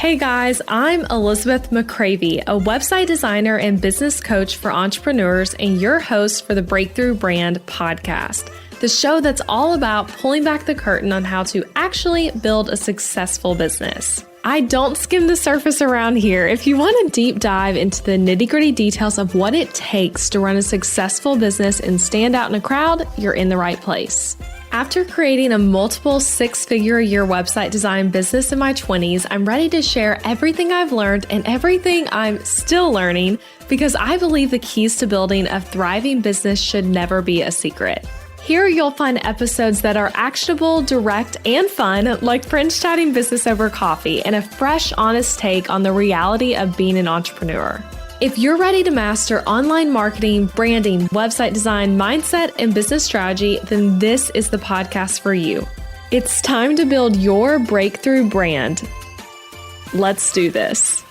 Hey guys, I'm Elizabeth McCravey, a website designer and business coach for entrepreneurs and your host for the Breakthrough Brand podcast, the show that's all about pulling back the curtain on how to actually build a successful business. I don't skim the surface around here. If you want a deep dive into the nitty-gritty details of what it takes to run a successful business and stand out in a crowd, you're in the right place. After creating a multiple six-figure-a-year website design business in my 20s, I'm ready to share everything I've learned and everything I'm still learning because I believe the keys to building a thriving business should never be a secret. Here you'll find episodes that are actionable, direct, and fun, like friends chatting business over coffee, and a fresh, honest take on the reality of being an entrepreneur. If you're ready to master online marketing, branding, website design, mindset, and business strategy, then this is the podcast for you. It's time to build your breakthrough brand. Let's do this.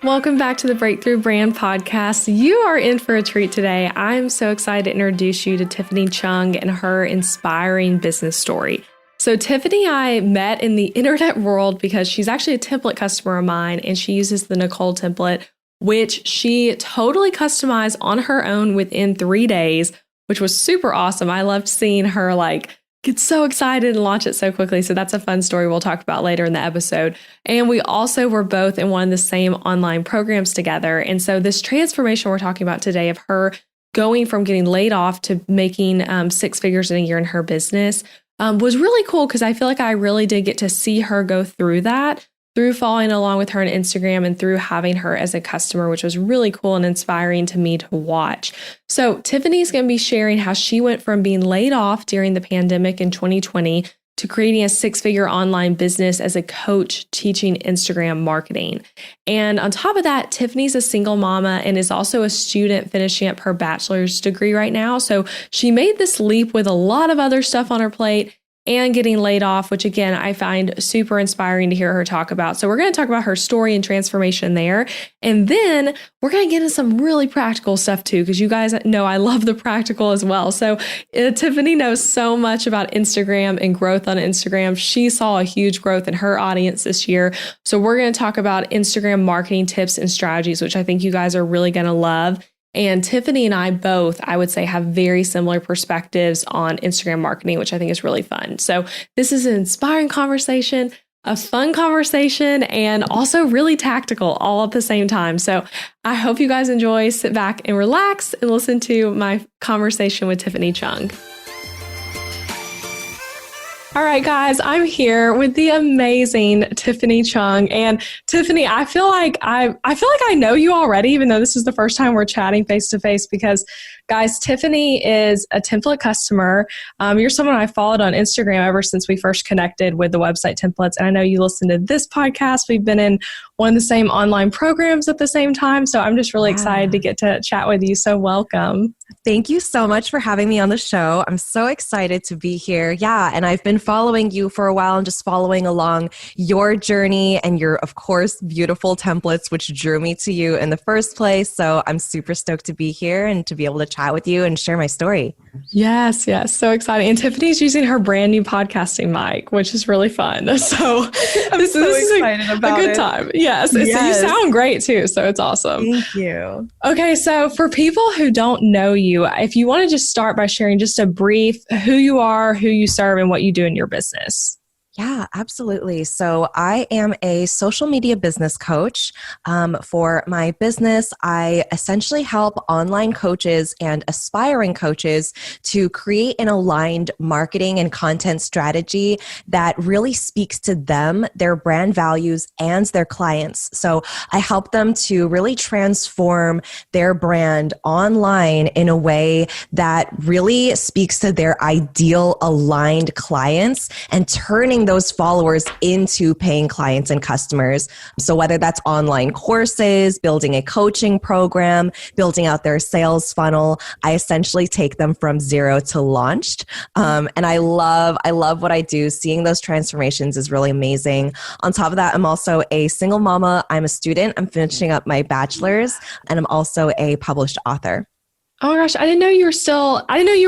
Welcome back to the Breakthrough Brand podcast. You are in for a treat today. I'm so excited to introduce you to Tiffany Cheung and her inspiring business story. So Tiffany and I met in the internet world because she's actually a template customer of mine, and she uses the Nicole template, which she totally customized on her own within 3 days, which was super awesome. I loved seeing her get so excited and launch it so quickly. So that's a fun story we'll talk about later in the episode. And we also were both in one of the same online programs together. And so this transformation we're talking about today of her going from getting laid off to making six figures in a year in her business was really cool because I feel like I really did get to see her go through that, through following along with her on Instagram and through having her as a customer, which was really cool and inspiring to me to watch. So Tiffany's going to be sharing how she went from being laid off during the pandemic in 2020 to creating a six-figure online business as a coach teaching Instagram marketing. And on top of that, Tiffany's a single mama and is also a student finishing up her bachelor's degree right now. So she made this leap with a lot of other stuff on her plate and getting laid off, which again, I find super inspiring to hear her talk about. So we're going to talk about her story and transformation there. And then we're going to get into some really practical stuff too, because you guys know I love the practical as well. So Tiffany knows so much about Instagram and growth on Instagram. She saw a huge growth in her audience this year. So we're going to talk about Instagram marketing tips and strategies, which I think you guys are really going to love. And Tiffany and I both, I would say, have very similar perspectives on Instagram marketing, which I think is really fun. So this is an inspiring conversation, a fun conversation, and also really tactical all at the same time. So I hope you guys enjoy, sit back and relax and listen to my conversation with Tiffany Cheung. All right, guys, I'm here with the amazing Tiffany Cheung. And Tiffany, I feel like I know you already, even though this is the first time we're chatting face to face, because guys, Tiffany is a template customer. You're someone I followed on Instagram ever since we first connected with the website templates. And I know you listen to this podcast. We've been in one of the same online programs at the same time. So I'm just really excited to get to chat with you. So welcome. Thank you so much for having me on the show. I'm so excited to be here. Yeah, and I've been following you for a while and just following along your journey and your, of course, beautiful templates, which drew me to you in the first place. So I'm super stoked to be here and to be able to chat with you and share my story. Yes. So exciting. And Tiffany's using her brand new podcasting mic, which is really fun. So this is a good time. Yes. So you sound great too. So it's awesome. Thank you. Okay. So for people who don't know you, if you want to just start by sharing just a brief who you are, who you serve, and what you do in your business. Yeah, absolutely. So I am a social media business coach. For my business, I essentially help online coaches and aspiring coaches to create an aligned marketing and content strategy that really speaks to them, their brand values, and their clients. So I help them to really transform their brand online in a way that really speaks to their ideal aligned clients and turning those followers into paying clients and customers. So whether that's online courses, building a coaching program, building out their sales funnel, I essentially take them from zero to launched. And I love what I do. Seeing those transformations is really amazing. On top of that, I'm also a single mama. I'm a student. I'm finishing up my bachelor's, and I'm also a published author. Oh my gosh, I didn't know you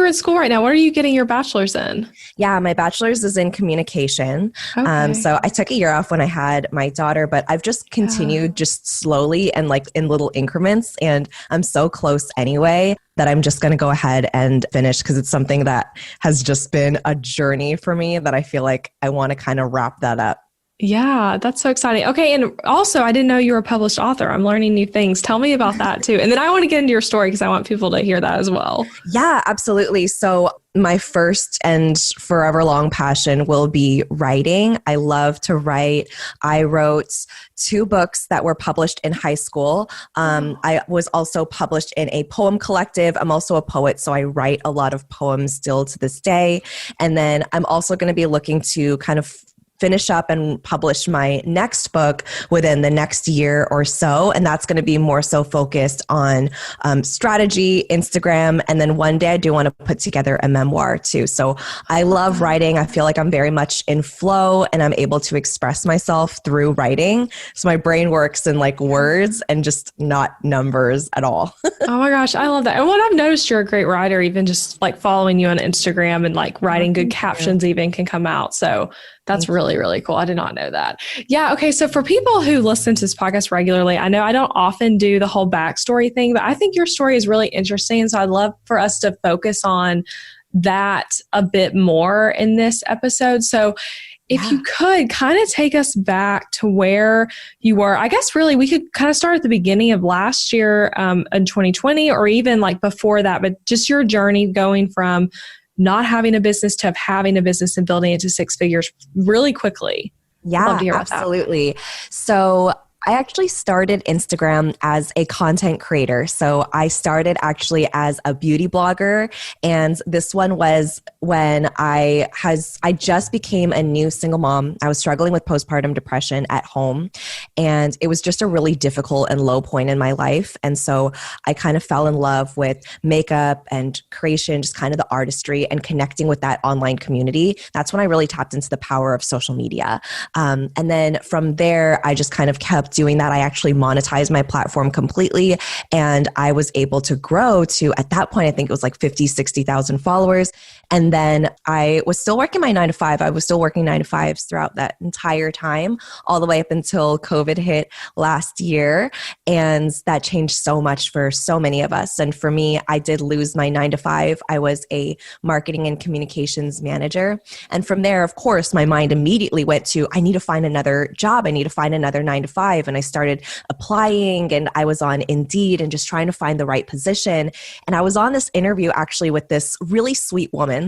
were in school right now. What are you getting your bachelor's in? Yeah, my bachelor's is in communication. Okay. So I took a year off when I had my daughter, but I've just Yeah. continued just slowly and like in little increments. And I'm so close anyway that I'm just going to go ahead and finish because it's something that has just been a journey for me that I feel like I want to kind of wrap that up. Yeah, that's so exciting. Okay. And also, I didn't know you were a published author. I'm learning new things. Tell me about that too. And then I want to get into your story because I want people to hear that as well. Yeah, absolutely. So, my first and forever long passion will be writing. I love to write. I wrote two books that were published in high school. Oh, I was also published in a poem collective. I'm also a poet, so I write a lot of poems still to this day. And then I'm also going to be looking to kind of finish up and publish my next book within the next year or so. And that's going to be more so focused on strategy, Instagram. And then one day I do want to put together a memoir too. So I love writing. I feel like I'm very much in flow and I'm able to express myself through writing. So my brain works in like words and just not numbers at all. oh my gosh, I love that. And what I've noticed, you're a great writer, even just like following you on Instagram and like Oh, writing good thank you. captions even can come out. So that's Thank you. really, really cool. I did not know that. Yeah. Okay. So for people who listen to this podcast regularly, I know I don't often do the whole backstory thing, but I think your story is really interesting. So I'd love for us to focus on that a bit more in this episode. So if Yeah. you could kind of take us back to where you were, I guess really we could kind of start at the beginning of last year in 2020 or even like before that, but just your journey going from not having a business to having a business and building it to six figures really quickly. I'd love Yeah, to hear about that. absolutely. So I actually started Instagram as a content creator. So I started actually as a beauty blogger. And this one was when I just became a new single mom. I was struggling with postpartum depression at home. And it was just a really difficult and low point in my life. And so I kind of fell in love with makeup and creation, just kind of the artistry and connecting with that online community. That's when I really tapped into the power of social media. And then from there, I just kind of kept doing that. I actually monetized my platform completely. And I was able to grow to, at that point, I think it was like 50, 60,000 followers. And then I was still working my 9 to 5. I was still working 9 to 5s throughout that entire time, all the way up until COVID hit last year. And that changed so much for so many of us. And for me, I did lose my 9 to 5. I was a marketing and communications manager. And from there, of course, my mind immediately went to, I need to find another job. I need to find another 9 to 5. And I started applying and I was on Indeed and just trying to find the right position. And I was on this interview actually with this really sweet woman.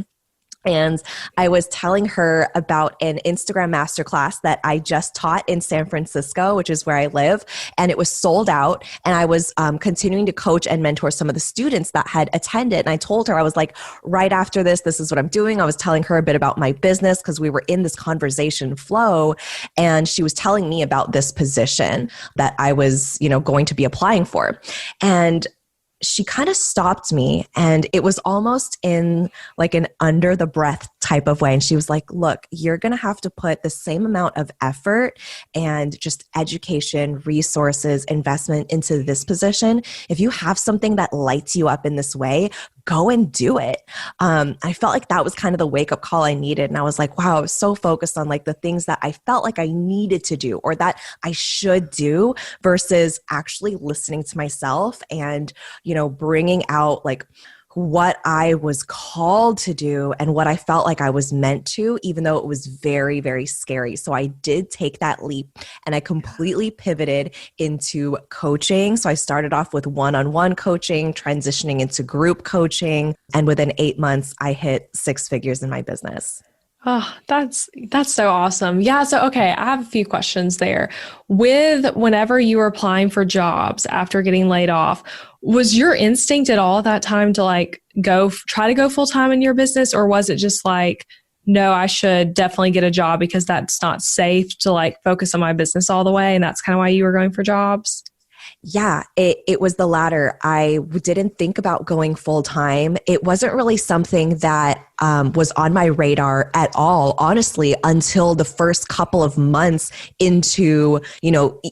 And I was telling her about an Instagram masterclass that I just taught in San Francisco, which is where I live. And it was sold out. And I was continuing to coach and mentor some of the students that had attended. And I told her, I was like, right after this is what I'm doing. I was telling her a bit about my business because we were in this conversation flow. And she was telling me about this position that I was, going to be applying for. And she kind of stopped me and it was almost in like an under the breath type of way. And she was like, look, you're going to have to put the same amount of effort and just education, resources, investment into this position. If you have something that lights you up in this way, go and do it. I felt like that was kind of the wake up call I needed. And I was like, wow, I was so focused on like the things that I felt like I needed to do or that I should do versus actually listening to myself and, bringing out like what I was called to do and what I felt like I was meant to, even though it was very, very scary. So I did take that leap and I completely pivoted into coaching. So I started off with one-on-one coaching, transitioning into group coaching. And within 8 months, I hit six figures in my business. Oh, that's so awesome. Yeah. So, okay, I have a few questions there. With whenever you were applying for jobs after getting laid off, was your instinct at all at that time to like try to go full time in your business? Or was it just like, no, I should definitely get a job because that's not safe to like focus on my business all the way? And that's kind of why you were going for jobs? Yeah, it was the latter. I didn't think about going full time. It wasn't really something that was on my radar at all, honestly, until the first couple of months into,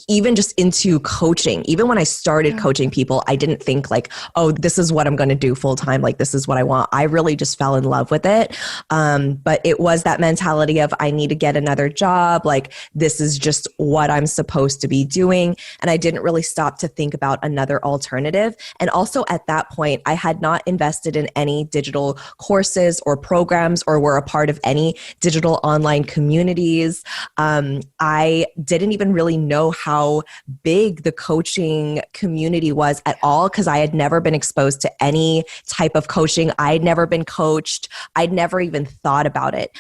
even just into coaching. Even when I started coaching people, I didn't think like, oh, this is what I'm going to do full time. Like, this is what I want. I really just fell in love with it. But it was that mentality of I need to get another job. Like, this is just what I'm supposed to be doing. And I didn't really stop to think about another alternative. And also at that point, I had not invested in any digital courses or programs or were a part of any digital online communities. I didn't even really know how big the coaching community was at all because I had never been exposed to any type of coaching. I'd never been coached. I'd never even thought about it.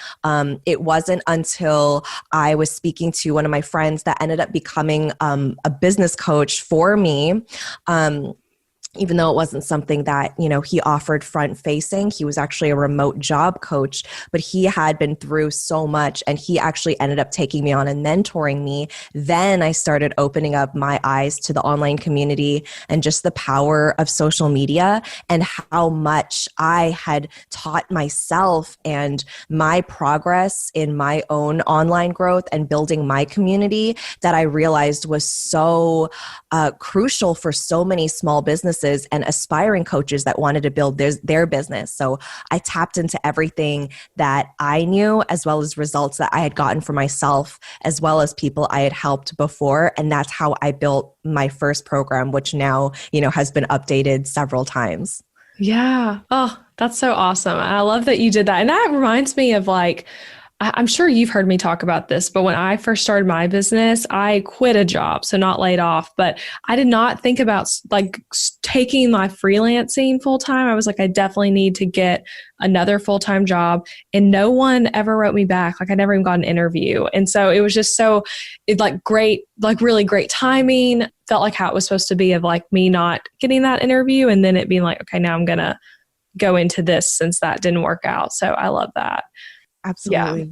It wasn't until I was speaking to one of my friends that ended up becoming a business coach for me. Even though it wasn't something that, he offered front facing, he was actually a remote job coach, but he had been through so much and he actually ended up taking me on and mentoring me. Then I started opening up my eyes to the online community and just the power of social media and how much I had taught myself and my progress in my own online growth and building my community that I realized was so crucial for so many small businesses and aspiring coaches that wanted to build their business. So I tapped into everything that I knew, as well as results that I had gotten for myself, as well as people I had helped before. And that's how I built my first program, which now, has been updated several times. Yeah. Oh, that's so awesome. I love that you did that. And that reminds me of I'm sure you've heard me talk about this, but when I first started my business, I quit a job, so not laid off, but I did not think about taking my freelancing full time. I was like, I definitely need to get another full-time job. And no one ever wrote me back. Like I never even got an interview. And so it was just great, really great timing. Felt like how it was supposed to be of me not getting that interview and then it being like, okay, now I'm going to go into this since that didn't work out. So I love that. Absolutely.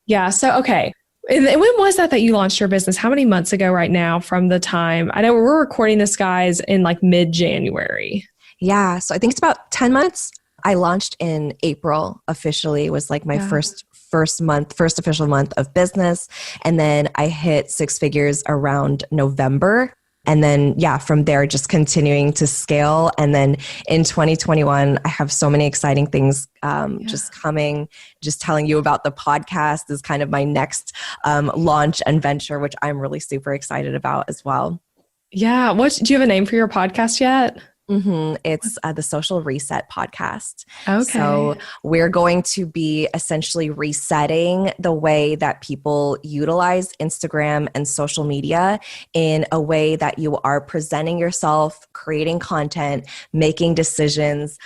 Yeah. So, okay. And when was that you launched your business? How many months ago right now from the time? I know we're recording this, guys, in mid-January. Yeah. So I think it's about 10 months. I launched in April officially. It was my first official month of business. And then I hit six figures around November. And then, from there, just continuing to scale. And then in 2021, I have so many exciting things just coming. Just telling you about the podcast is kind of my next launch and venture, which I'm really super excited about as well. Yeah. Do you have a name for your podcast yet? Mm-hmm. It's the Social Reset Podcast. Okay. So we're going to be essentially resetting the way that people utilize Instagram and social media in a way that you are presenting yourself, creating content, making decisions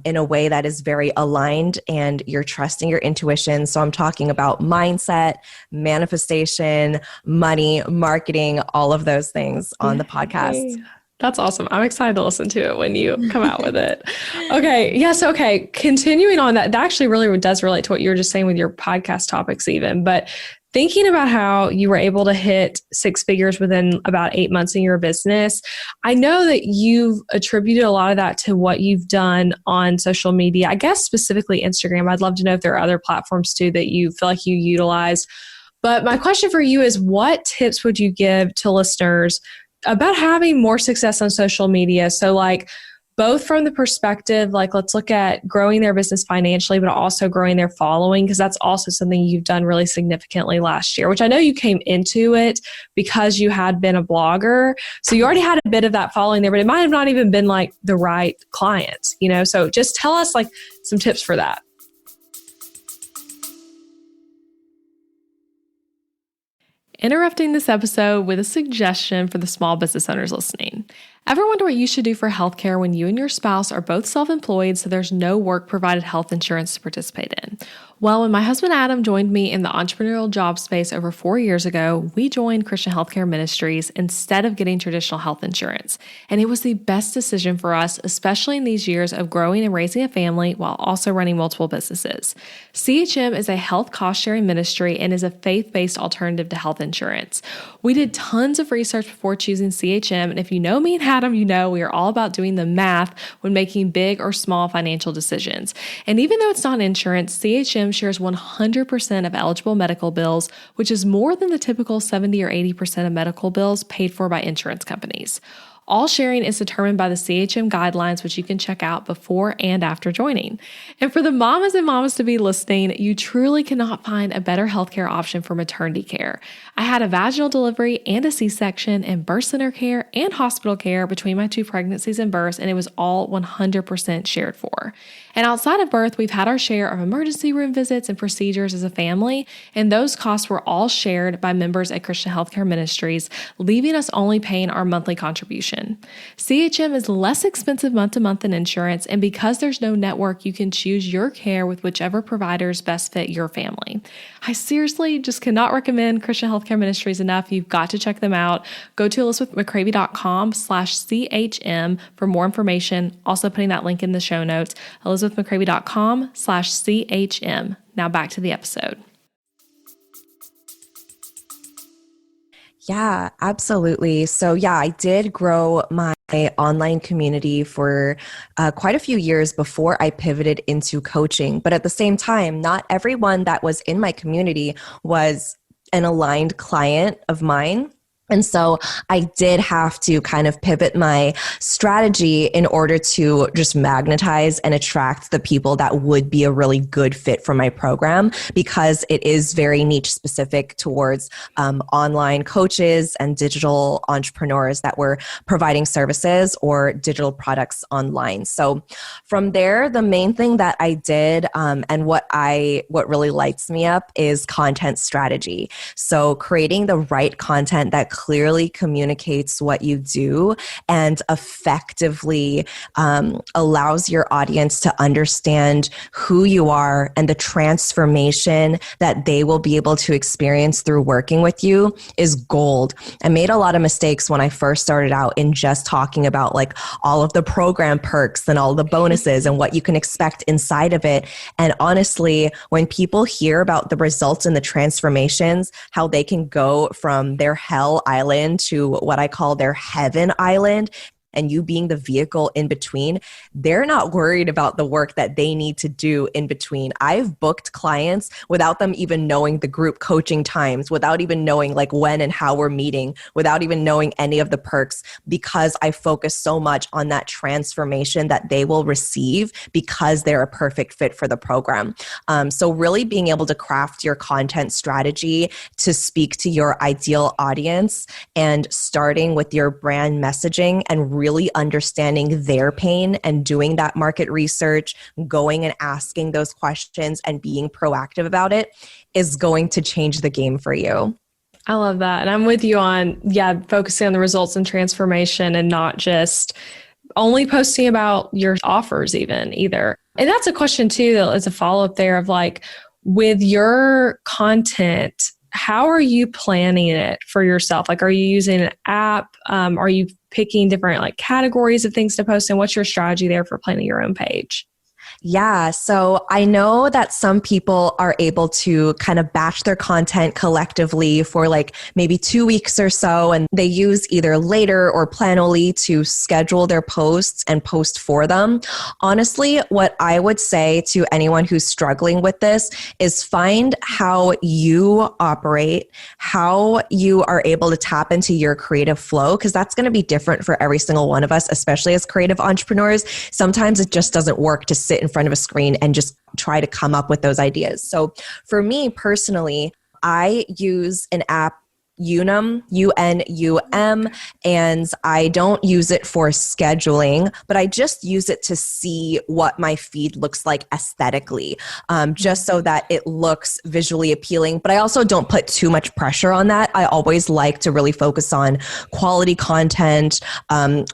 in a way that is very aligned and you're trusting your intuition. So I'm talking about mindset, manifestation, money, marketing, all of those things on the podcast. That's awesome. I'm excited to listen to it when you come out with it. Okay. Yes. Okay. Continuing on that actually really does relate to what you were just saying with your podcast topics even, but thinking about how you were able to hit six figures within about 8 months in your business, I know that you've attributed a lot of that to what you've done on social media, I guess specifically Instagram. I'd love to know if there are other platforms too that you feel like you utilize. But my question for you is, what tips would you give to listeners about having more success on social media? So both from the perspective, let's look at growing their business financially, but also growing their following, because that's also something you've done really significantly last year, which I know you came into it because you had been a blogger. So you already had a bit of that following there, but it might have not even been the right clients, So just tell us some tips for that. Interrupting this episode with a suggestion for the small business owners listening. Ever wonder what you should do for healthcare when you and your spouse are both self-employed so there's no work-provided health insurance to participate in? Well, when my husband Adam joined me in the entrepreneurial job space over 4 years ago, we joined Christian Healthcare Ministries instead of getting traditional health insurance. And it was the best decision for us, especially in these years of growing and raising a family while also running multiple businesses. CHM is a health cost sharing ministry and is a faith-based alternative to health insurance. We did tons of research before choosing CHM, and if you know me and Adam, you know we are all about doing the math when making big or small financial decisions. And even though it's not insurance, CHM shares 100% of eligible medical bills, which is more than the typical 70 or 80% of medical bills paid for by insurance companies. All sharing is determined by the CHM guidelines, which you can check out before and after joining. And for the mamas and mamas to be listening, you truly cannot find a better healthcare option for maternity care. I had a vaginal delivery and a C-section and birth center care and hospital care between my 2 pregnancies and births, and it was all 100% shared for. And outside of birth, we've had our share of emergency room visits and procedures as a family, and those costs were all shared by members at Christian Healthcare Ministries, leaving us only paying our monthly contribution. CHM is less expensive month to month than insurance, and because there's no network, you can choose your care with whichever providers best fit your family. I seriously just cannot recommend Christian Healthcare Ministries enough. You've got to check them out. Go to elizabethmccravey.com/CHM for more information. Also putting that link in the show notes, elizabethmccravey.com/CHM. Now back to the episode. Yeah, absolutely. So yeah, I did grow my online community for quite a few years before I pivoted into coaching. But at the same time, not everyone that was in my community was an aligned client of mine. And so I did have to kind of pivot my strategy in order to just magnetize and attract the people that would be a really good fit for my program, because it is very niche specific towards online coaches and digital entrepreneurs that were providing services or digital products online. So from there, the main thing that I did and what really lights me up is content strategy. So creating the right content that clearly communicates what you do and effectively allows your audience to understand who you are and the transformation that they will be able to experience through working with you is gold. I made a lot of mistakes when I first started out in just talking about like all of the program perks and all the bonuses and what you can expect inside of it. And honestly, when people hear about the results and the transformations, how they can go from their hell island to what I call their heaven island, and you being the vehicle in between, they're not worried about the work that they need to do in between. I've booked clients without them even knowing the group coaching times, without even knowing like when and how we're meeting, without even knowing any of the perks, because I focus so much on that transformation that they will receive because they're a perfect fit for the program. So really being able to craft your content strategy to speak to your ideal audience and starting with your brand messaging and really understanding their pain and doing that market research, going and asking those questions and being proactive about it is going to change the game for you. I love that. And I'm with you on, focusing on the results and transformation and not just only posting about your offers either. And that's a question too, that is a follow-up there of like, with your content, how are you planning it for yourself? Like, are you using an app? Are you picking different like categories of things to post? And what's your strategy there for planning your own page? Yeah, so I know that some people are able to kind of batch their content collectively for like maybe 2 weeks or so, and they use either Later or Planoly to schedule their posts and post for them. Honestly, what I would say to anyone who's struggling with this is find how you operate, how you are able to tap into your creative flow, because that's going to be different for every single one of us, especially as creative entrepreneurs. Sometimes it just doesn't work to sit in front of a screen and just try to come up with those ideas. So for me personally, I use an app Unum, UNUM, and I don't use it for scheduling, but I just use it to see what my feed looks like aesthetically, just so that it looks visually appealing. But I also don't put too much pressure on that. I always like to really focus on quality content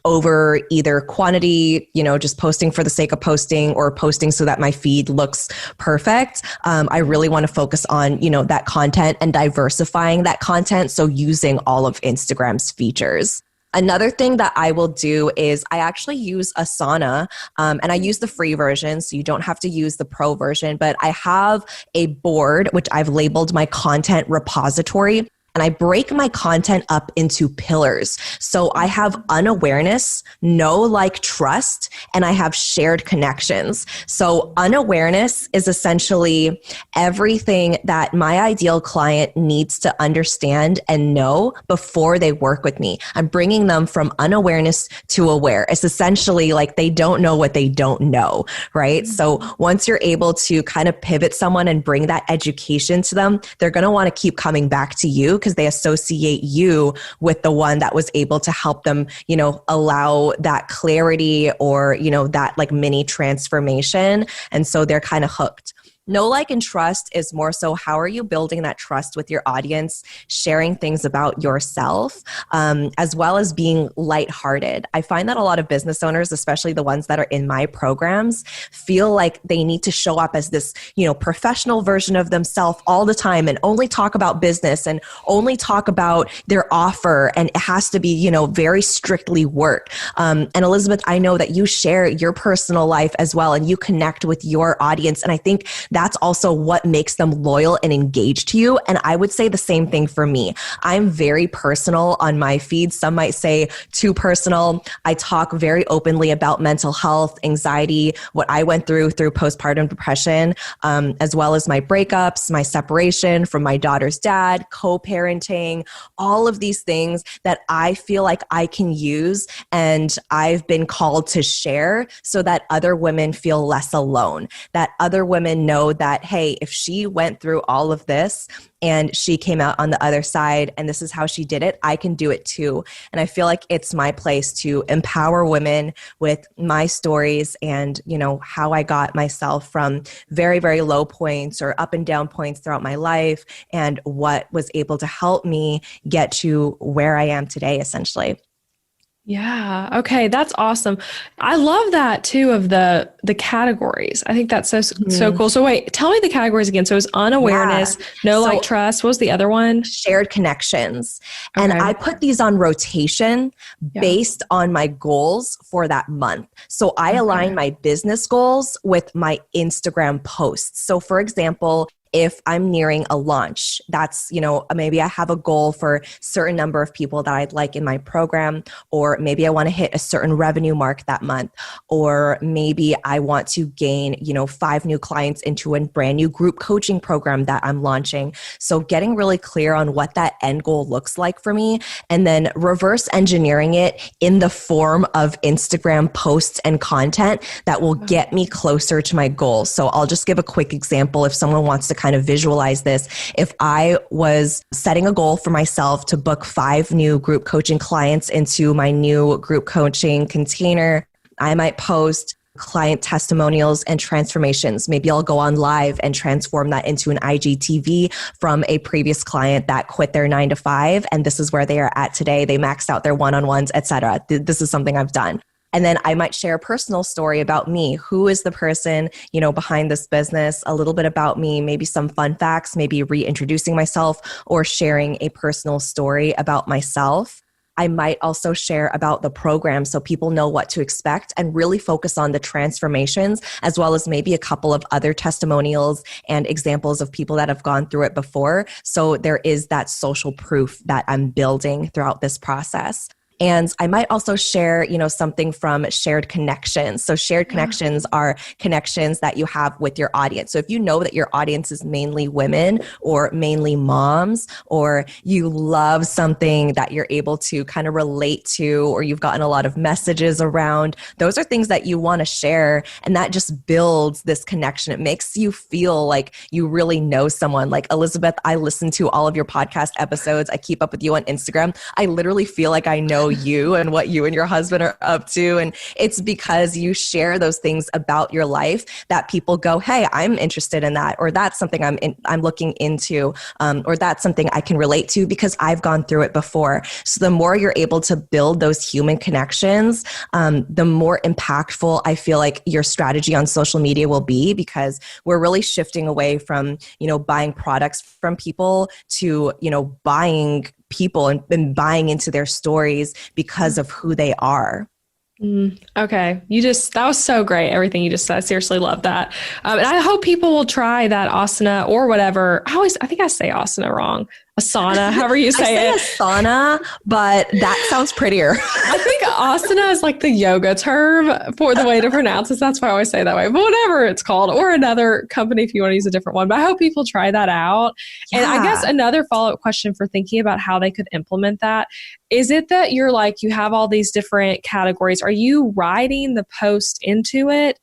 over either quantity, just posting for the sake of posting or posting so that my feed looks perfect. I really want to focus on, that content and diversifying that content. So using all of Instagram's features. Another thing that I will do is I actually use Asana, and I use the free version, so you don't have to use the pro version, but I have a board, which I've labeled my content repository. And I break my content up into pillars. So I have unawareness, know, like, trust, and I have shared connections. So unawareness is essentially everything that my ideal client needs to understand and know before they work with me. I'm bringing them from unawareness to aware. It's essentially like they don't know what they don't know, right? So once you're able to kind of pivot someone and bring that education to them, they're going to want to keep coming back to you because they associate you with the one that was able to help them, allow that clarity or, that like mini transformation. And so they're kind of hooked. Know, like, and trust is more so how are you building that trust with your audience, sharing things about yourself, as well as being lighthearted. I find that a lot of business owners, especially the ones that are in my programs, feel like they need to show up as this, professional version of themselves all the time and only talk about business and only talk about their offer. And it has to be, very strictly work. And Elizabeth, I know that you share your personal life as well and you connect with your audience. And I think that's also what makes them loyal and engaged to you. And I would say the same thing for me. I'm very personal on my feed. Some might say too personal. I talk very openly about mental health, anxiety, what I went through postpartum depression, as well as my breakups, my separation from my daughter's dad, co-parenting, all of these things that I feel like I can use and I've been called to share so that other women feel less alone, that other women know that, hey, if she went through all of this and she came out on the other side and this is how she did it, I can do it too. And I feel like it's my place to empower women with my stories and, how I got myself from very, very low points or up and down points throughout my life and what was able to help me get to where I am today, essentially. Yeah. Okay. That's awesome. I love that too of the categories. I think that's so cool. So wait, tell me the categories again. So it was unawareness, like, trust. What was the other one? Shared connections. And I put these on rotation based on my goals for that month. So I align my business goals with my Instagram posts. So for example, if I'm nearing a launch, that's, maybe I have a goal for a certain number of people that I'd like in my program, or maybe I want to hit a certain revenue mark that month, or maybe I want to gain, 5 new clients into a brand new group coaching program that I'm launching. So getting really clear on what that end goal looks like for me, and then reverse engineering it in the form of Instagram posts and content that will get me closer to my goals. So I'll just give a quick example if someone wants to kind of visualize this. If I was setting a goal for myself to book 5 new group coaching clients into my new group coaching container, I might post client testimonials and transformations. Maybe I'll go on live and transform that into an IGTV from a previous client that quit their 9-to-5. And this is where they are at today. They maxed out their one-on-ones, etc. This is something I've done. And then I might share a personal story about me. Who is the person, behind this business? A little bit about me, maybe some fun facts, maybe reintroducing myself or sharing a personal story about myself. I might also share about the program so people know what to expect and really focus on the transformations, as well as maybe a couple of other testimonials and examples of people that have gone through it before. So there is that social proof that I'm building throughout this process. And I might also share, something from shared connections. So shared connections are connections that you have with your audience. So if you know that your audience is mainly women or mainly moms, or you love something that you're able to kind of relate to, or you've gotten a lot of messages around, those are things that you want to share. And that just builds this connection. It makes you feel like you really know someone. Like, Elizabeth, I listen to all of your podcast episodes. I keep up with you on Instagram. I literally feel like I know you and what you and your husband are up to. And it's because you share those things about your life that people go, hey, I'm interested in that, or that's something I'm looking into, or that's something I can relate to because I've gone through it before. So the more you're able to build those human connections, the more impactful I feel like your strategy on social media will be, because we're really shifting away from, buying products from people to, buying people and buying into their stories because of who they are. Okay. That was so great. Everything you just said. I seriously love that. And I hope people will try that asana or whatever. I think I say asana wrong. Asana, however you say it. I say asana, but that sounds prettier. I think asana is like the yoga term for the way to pronounce it. That's why I always say it that way. But whatever it's called, or another company if you want to use a different one. But I hope people try that out. Yeah. And I guess another follow-up question for thinking about how they could implement that, is it that you have all these different categories? Are you writing the post into it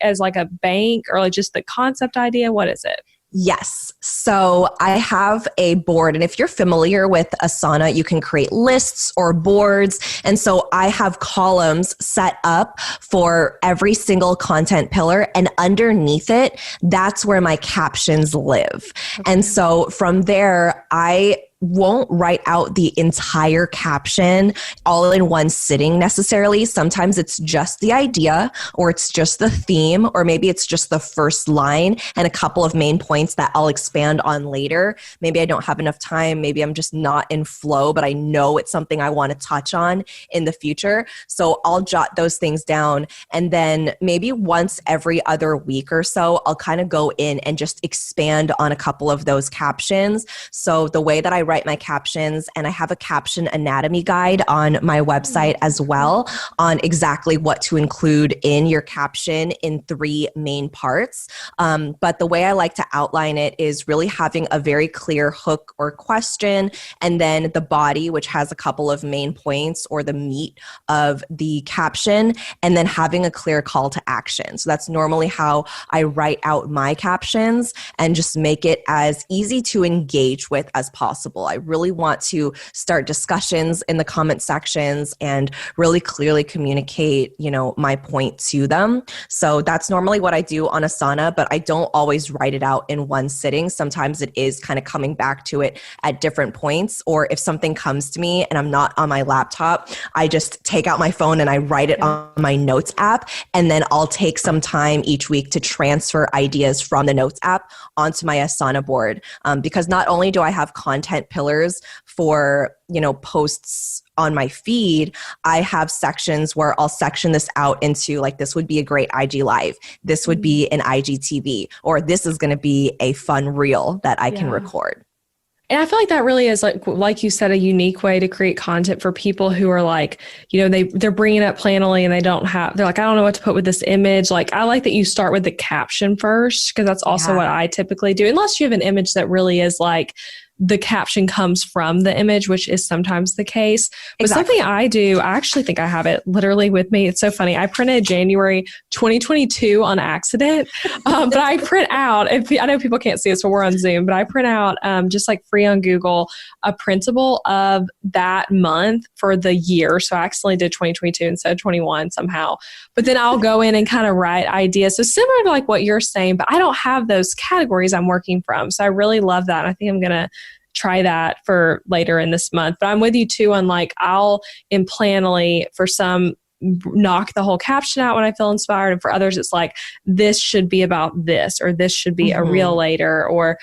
as a bank, or like just the concept idea? What is it? Yes. So I have a board, and if you're familiar with Asana, you can create lists or boards. And so I have columns set up for every single content pillar, and underneath it, that's where my captions live. Okay. And so from there, I won't write out the entire caption all in one sitting necessarily. Sometimes it's just the idea, or it's just the theme, or maybe it's just the first line and a couple of main points that I'll expand on later. Maybe I don't have enough time. Maybe I'm just not in flow, but I know it's something I want to touch on in the future. So I'll jot those things down. And then maybe once every other week or so, I'll kind of go in and just expand on a couple of those captions. So the way that I write my captions, and I have a caption anatomy guide on my website as well, on exactly what to include in your caption in 3 main parts. But the way I like to outline it is really having a very clear hook or question, and then the body, which has a couple of main points or the meat of the caption, and then having a clear call to action. So that's normally how I write out my captions, and just make it as easy to engage with as possible. I really want to start discussions in the comment sections and really clearly communicate, my point to them. So that's normally what I do on Asana, but I don't always write it out in one sitting. Sometimes it is kind of coming back to it at different points, or if something comes to me and I'm not on my laptop, I just take out my phone and I write it on my notes app, and then I'll take some time each week to transfer ideas from the notes app onto my Asana board. Because not only do I have content pillars for, posts on my feed, I have sections where I'll section this out into, like, this would be a great IG live. This would be an IGTV, or this is going to be a fun reel that I can record. And I feel like that really is, like you said, a unique way to create content for people who are like, they're bringing up Planoly and they're like, I don't know what to put with this image. Like, I like that you start with the caption first, because that's also what I typically do, unless you have an image that really is like, the caption comes from the image, which is sometimes the case. But something I do, I actually think I have it literally with me. It's so funny. I printed January 2022 on accident, but I print out, I know people can't see us, so we're on Zoom, but I print out just like free on Google, a printable of that month for the year. So I accidentally did 2022 instead of 21 somehow. But then I'll go in and kind of write ideas. So similar to like what you're saying, but I don't have those categories I'm working from. So I really love that. I think I'm going to try that for later in this month. But I'm with you too on, like, I'll in Planoly for some knock the whole caption out when I feel inspired. And for others, it's like, this should be about this, or this should be a reel later, or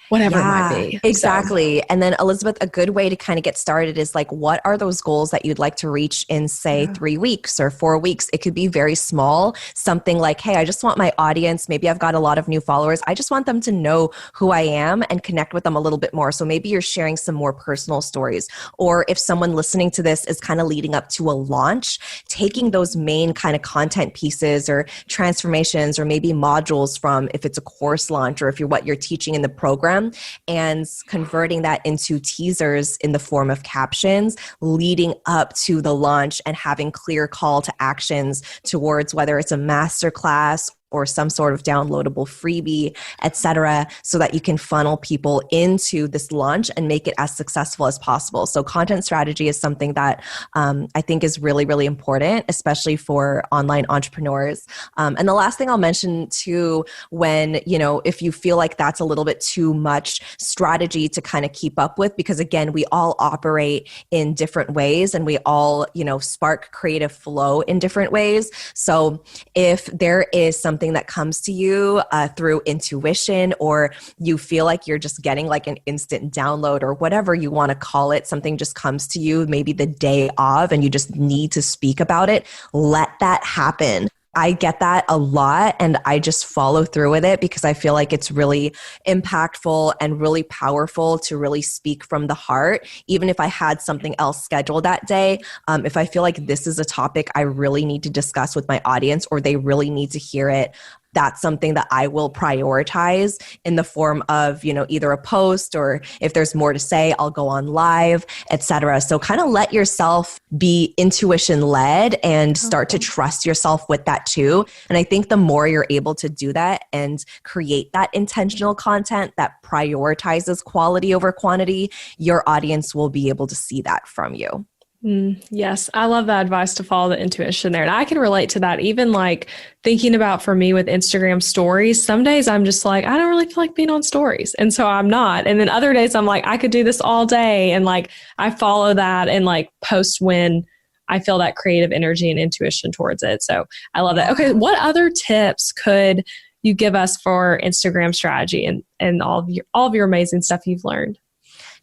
whatever it might Yeah, be. exactly. And then Elizabeth, a good way to kind of get started is like, what are those goals that you'd like to reach in, say, 3 weeks or 4 weeks? It could be very small, something like, hey, I just want my audience. Maybe I've got a lot of new followers. I just want them to know who I am and connect with them a little bit more. So maybe you're sharing some more personal stories. Or if someone listening to this is kind of leading up to a launch, taking those main kind of content pieces or transformations or maybe modules from if it's a course launch or if you're what you're teaching in the program, and converting that into teasers in the form of captions leading up to the launch and having clear call to actions towards whether it's a masterclass or some sort of downloadable freebie, etc., so that you can funnel people into this launch and make it as successful as possible. So content strategy is something that I think is really, really important, especially for online entrepreneurs. And the last thing I'll mention too, when, if you feel like that's a little bit too much strategy to kind of keep up with, because again, we all operate in different ways and we all, spark creative flow in different ways. So if there is something that comes to you through intuition, or you feel like you're just getting like an instant download or whatever you want to call it, something just comes to you maybe the day of and you just need to speak about it, let that happen. I get that a lot and I just follow through with it because I feel like it's really impactful and really powerful to really speak from the heart. Even if I had something else scheduled that day, if I feel like this is a topic I really need to discuss with my audience or they really need to hear it, that's something that I will prioritize in the form of, either a post or if there's more to say, I'll go on live, etc. So kind of let yourself be intuition led and start to trust yourself with that too. And I think the more you're able to do that and create that intentional content that prioritizes quality over quantity, your audience will be able to see that from you. Yes, I love that advice to follow the intuition there. And I can relate to that. Even like thinking about for me with Instagram stories, some days I'm just like, I don't really feel like being on stories. And so I'm not. And then other days I'm like, I could do this all day. And like, I follow that and like post when I feel that creative energy and intuition towards it. So I love that. Okay. What other tips could you give us for Instagram strategy and all of your amazing stuff you've learned?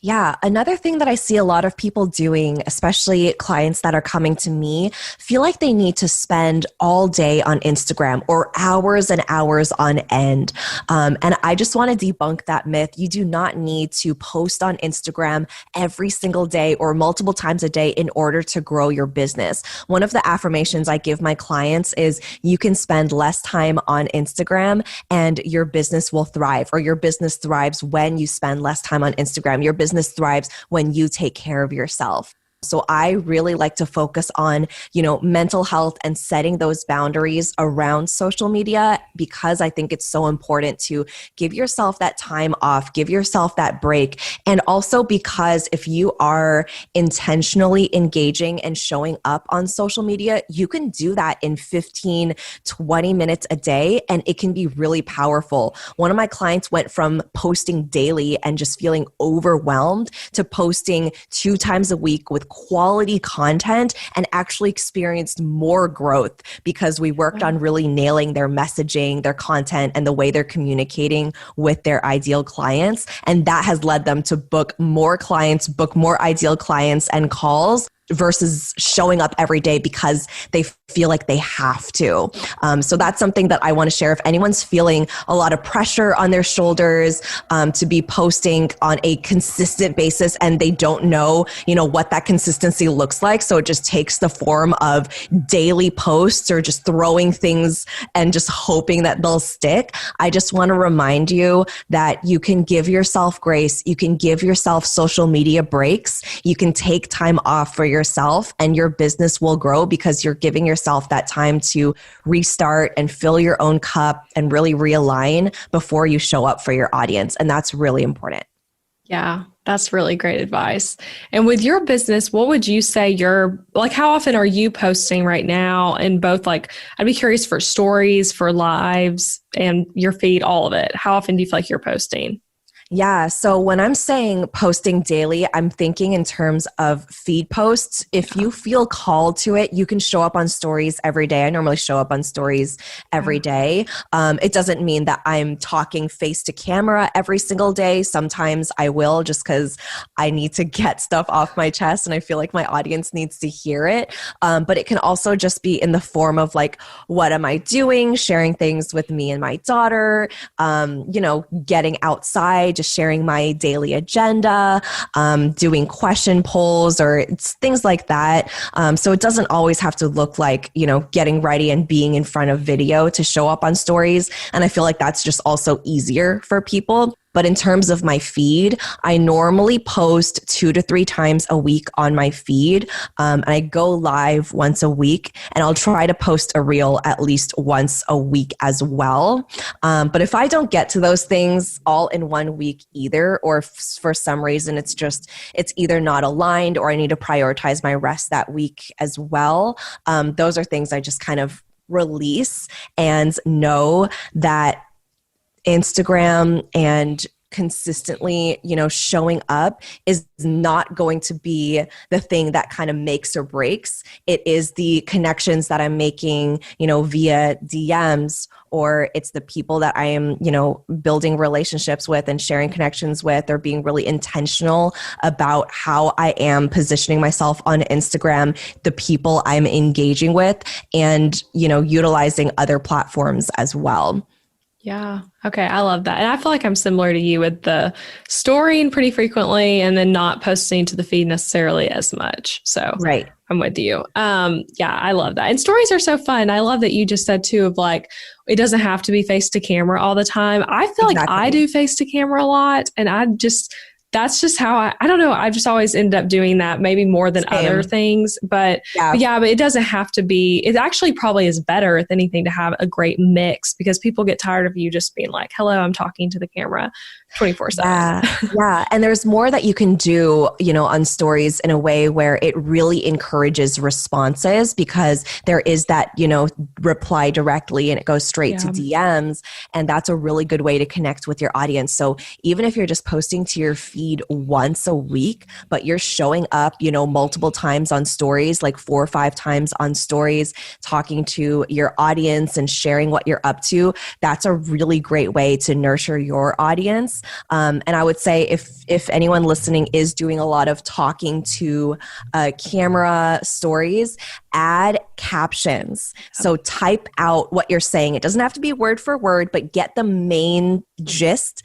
Yeah. Another thing that I see a lot of people doing, especially clients that are coming to me, feel like they need to spend all day on Instagram or hours and hours on end. And I just want to debunk that myth. You do not need to post on Instagram every single day or multiple times a day in order to grow your business. One of the affirmations I give my clients is you can spend less time on Instagram and your business will thrive, or your business thrives when you spend less time on Instagram. Your business thrives when you take care of yourself. So I really like to focus on, mental health and setting those boundaries around social media because I think it's so important to give yourself that time off, give yourself that break. And also because if you are intentionally engaging and showing up on social media, you can do that in 15, 20 minutes a day, and it can be really powerful. One of my clients went from posting daily and just feeling overwhelmed to posting 2 times a week with quality content and actually experienced more growth because we worked on really nailing their messaging, their content, and the way they're communicating with their ideal clients. And that has led them to book more clients, book more ideal clients and calls versus showing up every day because they feel like they have to. So that's something that I want to share. If anyone's feeling a lot of pressure on their shoulders to be posting on a consistent basis and they don't know, what that consistency looks like. So it just takes the form of daily posts or just throwing things and just hoping that they'll stick. I just want to remind you that you can give yourself grace. You can give yourself social media breaks. You can take time off for yourself and your business will grow because you're giving yourself that time to restart and fill your own cup and really realign before you show up for your audience. And that's really important. Yeah, that's really great advice. And with your business, what would you say how often are you posting right now in both, I'd be curious for stories, for lives and your feed, all of it. How often do you feel like you're posting? Yeah. So when I'm saying posting daily, I'm thinking in terms of feed posts. If you feel called to it, you can show up on stories every day. I normally show up on stories every day. It doesn't mean that I'm talking face to camera every single day. Sometimes I will just because I need to get stuff off my chest and I feel like my audience needs to hear it. But it can also just be in the form of like, what am I doing? Sharing things with me and my daughter, getting outside, just sharing my daily agenda, doing question polls or things like that. So it doesn't always have to look like, getting ready and being in front of video to show up on stories. And I feel like that's just also easier for people. But in terms of my feed, I normally post 2 to 3 times a week on my feed. And I go live once a week, and I'll try to post a reel at least once a week as well. But if I don't get to those things all in one week either, or if for some reason it's either not aligned or I need to prioritize my rest that week as well, those are things I just kind of release and know that Instagram and consistently, showing up is not going to be the thing that kind of makes or breaks. It is the connections that I'm making, via DMs, or it's the people that I am, building relationships with and sharing connections with, or being really intentional about how I am positioning myself on Instagram, the people I'm engaging with, and, utilizing other platforms as well. Yeah. Okay. I love that. And I feel like I'm similar to you with the storying pretty frequently and then not posting to the feed necessarily as much. So right. I'm with you. Yeah, I love that. And stories are so fun. I love that you just said too of like, it doesn't have to be face to camera all the time. I feel like I do face to camera a lot, and that's just how I don't know. I just always end up doing that, maybe more than other things, but but it doesn't have to be. It actually probably is better, if anything, to have a great mix, because people get tired of you just being like, hello, I'm talking to the camera 24/7. Yeah. And there's more that you can do, on stories in a way where it really encourages responses, because there is that, reply directly and it goes straight to DMs. And that's a really good way to connect with your audience. So even if you're just posting to your feed once a week, but you're showing up, multiple times on stories, like 4 or 5 times on stories, talking to your audience and sharing what you're up to, that's a really great way to nurture your audience. And I would say if anyone listening is doing a lot of talking to camera stories, add captions. So type out what you're saying. It doesn't have to be word for word, but get the main gist,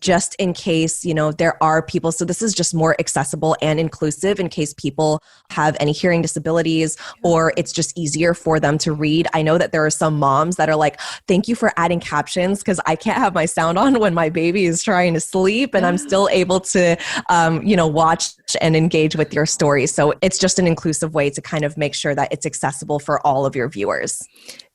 just in case, there are people. So this is just more accessible and inclusive in case people have any hearing disabilities, or it's just easier for them to read. I know that there are some moms that are like, thank you for adding captions, because I can't have my sound on when my baby is trying to sleep, and I'm still able to, watch and engage with your story. So it's just an inclusive way to kind of make sure that it's accessible for all of your viewers.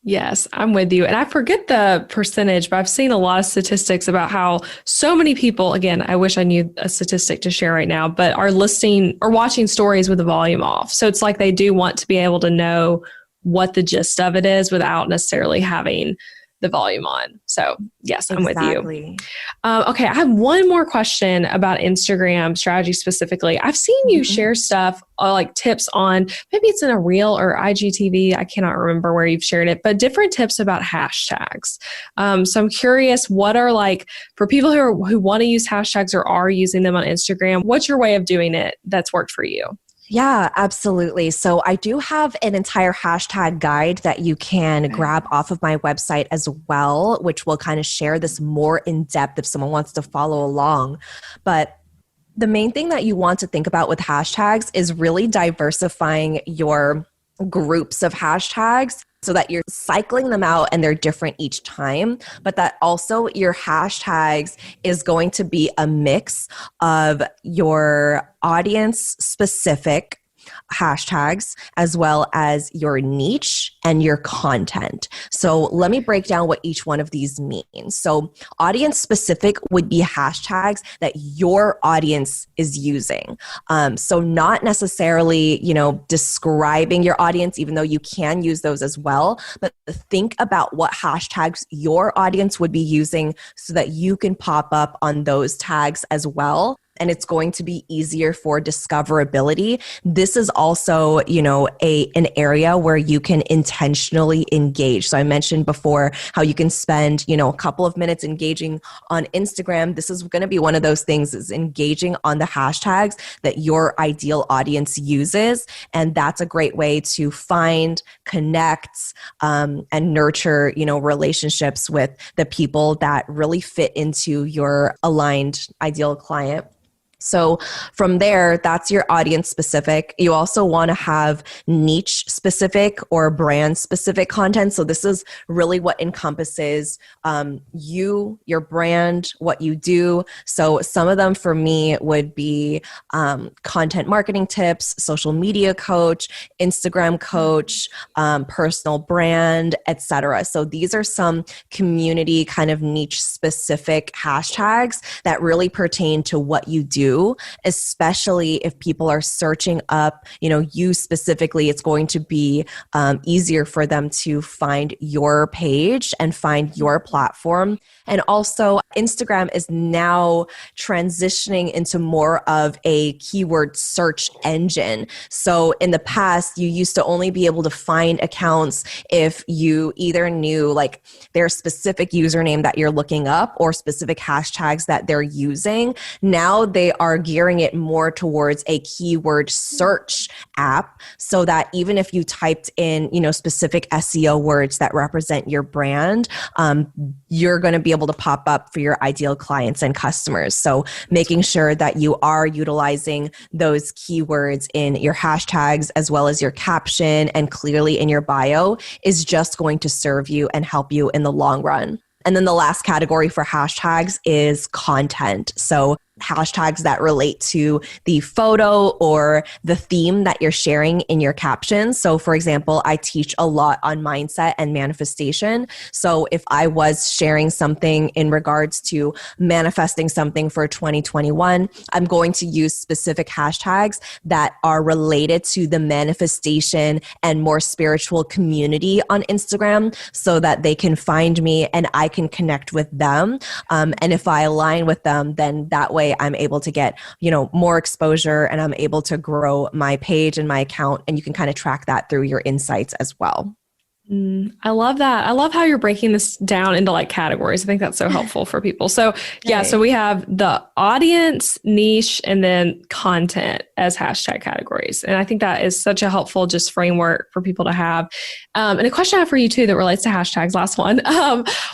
Yes, I'm with you. And I forget the percentage, but I've seen a lot of statistics about how so many people, again, I wish I knew a statistic to share right now, but are listening or watching stories with the volume off. So it's like they do want to be able to know what the gist of it is without necessarily having the volume on. So yes, I'm with you. Okay. I have one more question about Instagram strategy specifically. I've seen you share stuff like tips on, maybe it's in a reel or IGTV. I cannot remember where you've shared it, but different tips about hashtags. So I'm curious, what are like, for people who want to use hashtags or are using them on Instagram, what's your way of doing it that's worked for you? Yeah, absolutely. So I do have an entire hashtag guide that you can grab off of my website as well, which will kind of share this more in depth if someone wants to follow along. But the main thing that you want to think about with hashtags is really diversifying your groups of hashtags so that you're cycling them out and they're different each time, but that also your hashtags is going to be a mix of your audience specific hashtags as well as your niche and your content. So let me break down what each one of these means. So audience specific would be hashtags that your audience is using. So not necessarily, describing your audience, even though you can use those as well, but think about what hashtags your audience would be using so that you can pop up on those tags as well. And it's going to be easier for discoverability. This is also, an area where you can intentionally engage. So I mentioned before how you can spend, a couple of minutes engaging on Instagram. This is going to be one of those things, is engaging on the hashtags that your ideal audience uses. And that's a great way to find, connect, and nurture, relationships with the people that really fit into your aligned ideal client. So from there, that's your audience specific. You also want to have niche specific or brand specific content. So this is really what encompasses you, your brand, what you do. So some of them for me would be content marketing tips, social media coach, Instagram coach, personal brand, etc. So these are some community kind of niche specific hashtags that really pertain to what you do. Especially if people are searching up, you specifically, it's going to be easier for them to find your page and find your platform. And also Instagram is now transitioning into more of a keyword search engine. So in the past, you used to only be able to find accounts if you either knew like their specific username that you're looking up or specific hashtags that they're using. Now they are gearing it more towards a keyword search app so that even if you typed in, specific SEO words that represent your brand, you're going to be able to pop up for your ideal clients and customers. So making sure that you are utilizing those keywords in your hashtags as well as your caption and clearly in your bio is just going to serve you and help you in the long run. And then the last category for hashtags is content. So hashtags that relate to the photo or the theme that you're sharing in your captions. So for example, I teach a lot on mindset and manifestation. So if I was sharing something in regards to manifesting something for 2021, I'm going to use specific hashtags that are related to the manifestation and more spiritual community on Instagram so that they can find me and I can connect with them. And if I align with them, then that way I'm able to get, more exposure and I'm able to grow my page and my account. And you can kind of track that through your insights as well. I love that. I love how you're breaking this down into like categories. I think that's so helpful for people. So yeah, so we have the audience, niche, and then content as hashtag categories. And I think that is such a helpful just framework for people to have. And a question I have for you too that relates to hashtags, last one.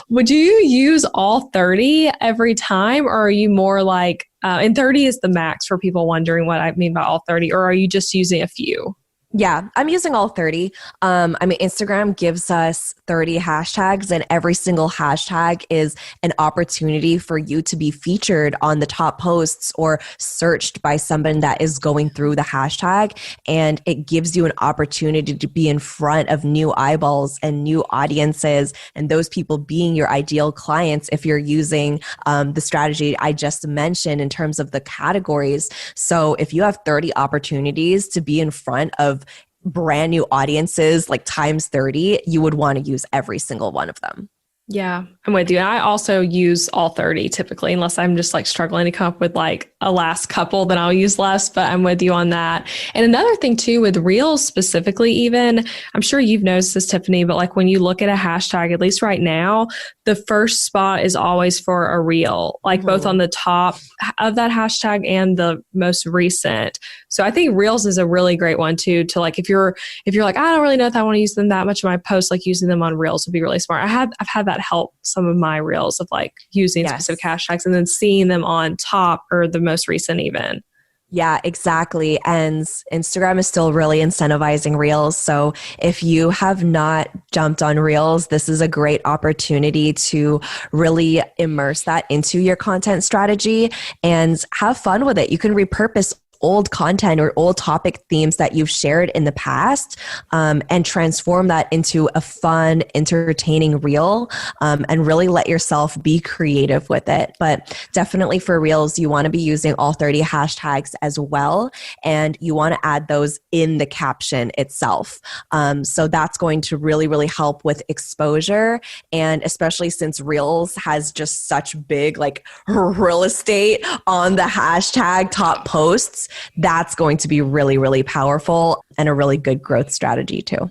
Would you use all 30 every time, or are you more like, and 30 is the max for people wondering what I mean by all 30, or are you just using a few? Yeah, I'm using all 30. Instagram gives us 30 hashtags and every single hashtag is an opportunity for you to be featured on the top posts or searched by someone that is going through the hashtag. And it gives you an opportunity to be in front of new eyeballs and new audiences and those people being your ideal clients if you're using the strategy I just mentioned in terms of the categories. So if you have 30 opportunities to be in front of brand new audiences, like times 30, you would want to use every single one of them. Yeah, I'm with you. I also use all 30 typically, unless I'm just like struggling to come up with like a last couple, then I'll use less, but I'm with you on that. And another thing too, with Reels specifically, even, I'm sure you've noticed this, Tiffany, but like when you look at a hashtag, at least right now, the first spot is always for a Reel, like both on the top of that hashtag and the most recent. So I think Reels is a really great one too, to like, if you're like, I don't really know if I want to use them that much in my posts, like using them on Reels would be really smart. I've had that help some of my Reels of like using specific hashtags and then seeing them on top or the most recent even. Yeah, exactly. And Instagram is still really incentivizing Reels. So if you have not jumped on Reels, this is a great opportunity to really immerse that into your content strategy and have fun with it. You can repurpose old content or old topic themes that you've shared in the past, and transform that into a fun, entertaining reel, and really let yourself be creative with it. But definitely for reels, you want to be using all 30 hashtags as well, and you want to add those in the caption itself. So that's going to really, really help with exposure. And especially since reels has just such big like real estate on the hashtag top posts, that's going to be really, really powerful and a really good growth strategy too.